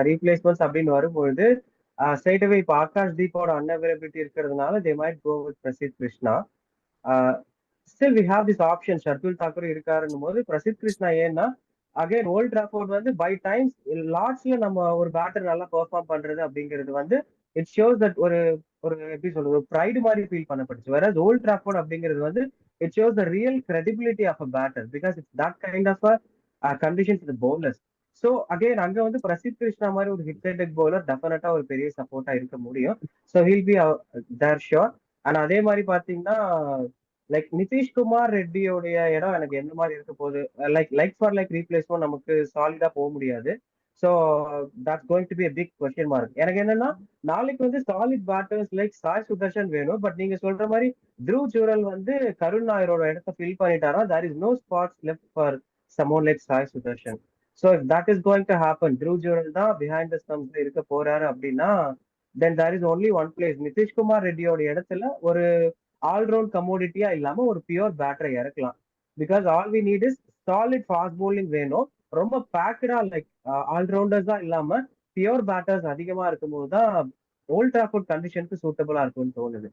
Replacements அப்படின்னு வரும்பொழுது straight away இப்போ ஆகாஷ் தீப்போட அன்அவைலபிலிட்டி இருக்கிறதுனால they might go with Prasidh Krishna. Still we have this option, Shardul Thakur இருக்காருன்னும் போது பிரசித் கிருஷ்ணா ஏன்னா அகைன் ஓல்ட் டிராஃபோர்ட் வந்து பை டைம்ஸ் லார்ட்ஸ்ல நம்ம ஒரு பேட்டர் நல்லா பெர்ஃபார்ம் பண்றது அப்படிங்கிறது வந்து இட் ஷோஸ் தட் ஒரு ஒரு எப்படி சொல்றது ஒரு ப்ரைடு மாதிரி ஃபீல் பண்ணப்பட்டுச்சு. வேற ஓல்ட் டிராஃபோர்ட் அப்படிங்கிறது வந்து it shows the real credibility of a batter because it's that kind of conditions the bowlers. So again அங்க வந்து பிரசித் கிருஷ்ணா மாதிரி ஒரு ஹிட் அண்ட் பவுலர் டெஃபினட்டா ஒரு பெரிய சப்போர்ட்டா இருக்க முடியும். So he'll be there sure. And அதே மாதிரி பாத்தீங்கன்னா லைக் நிதிஷ்குமார் ரெட்டியோடைய இடம் எனக்கு எந்த மாதிரி இருக்க போகுது, லைக் ஃபார் லைக் ரீப்ளேஸ்மெண்ட் நமக்கு சாலிடா போக முடியாது. So that's going to be a big question mark. எனக்கு என்னன்னா நாளைக்கு வந்து solid batters like Sai Sudharsan வேணும். பட் நீங்க சொல்ற மாதிரி த்ருவ் ஜுரல் வந்து கருண் நாயரோட இடத்த ஃபில் பண்ணிட்டாரா, there is no spots left for someone like Sai Sudharsan. So if that is going to happen, Dhruv Jurel தான் பிஹைண்ட் த ஸ்டம்ப்ஸ்ல இருக்க போறாரு அப்படின்னா then there is only one place. Nitish Kumar ரெட்டியோட இடத்துல ஒரு ஆல்ரவுண்ட் கமோடிட்டியா இல்லாம ஒரு பியூர் பேட்டரை இறக்கலாம். Because all we need is solid fast bowling வேணும். ரொம்ப பேக்கடா லைக் ஆல்ரவுண்டர்ஸ் தான் இல்லாம பியூர் பேட்டர்ஸ் அதிகமா இருக்கும்போது தான் ஓல்ட் டிராஃபோர்ட் கண்டிஷனுக்கு சூட்டபிளா இருக்கும்னு தோணுது.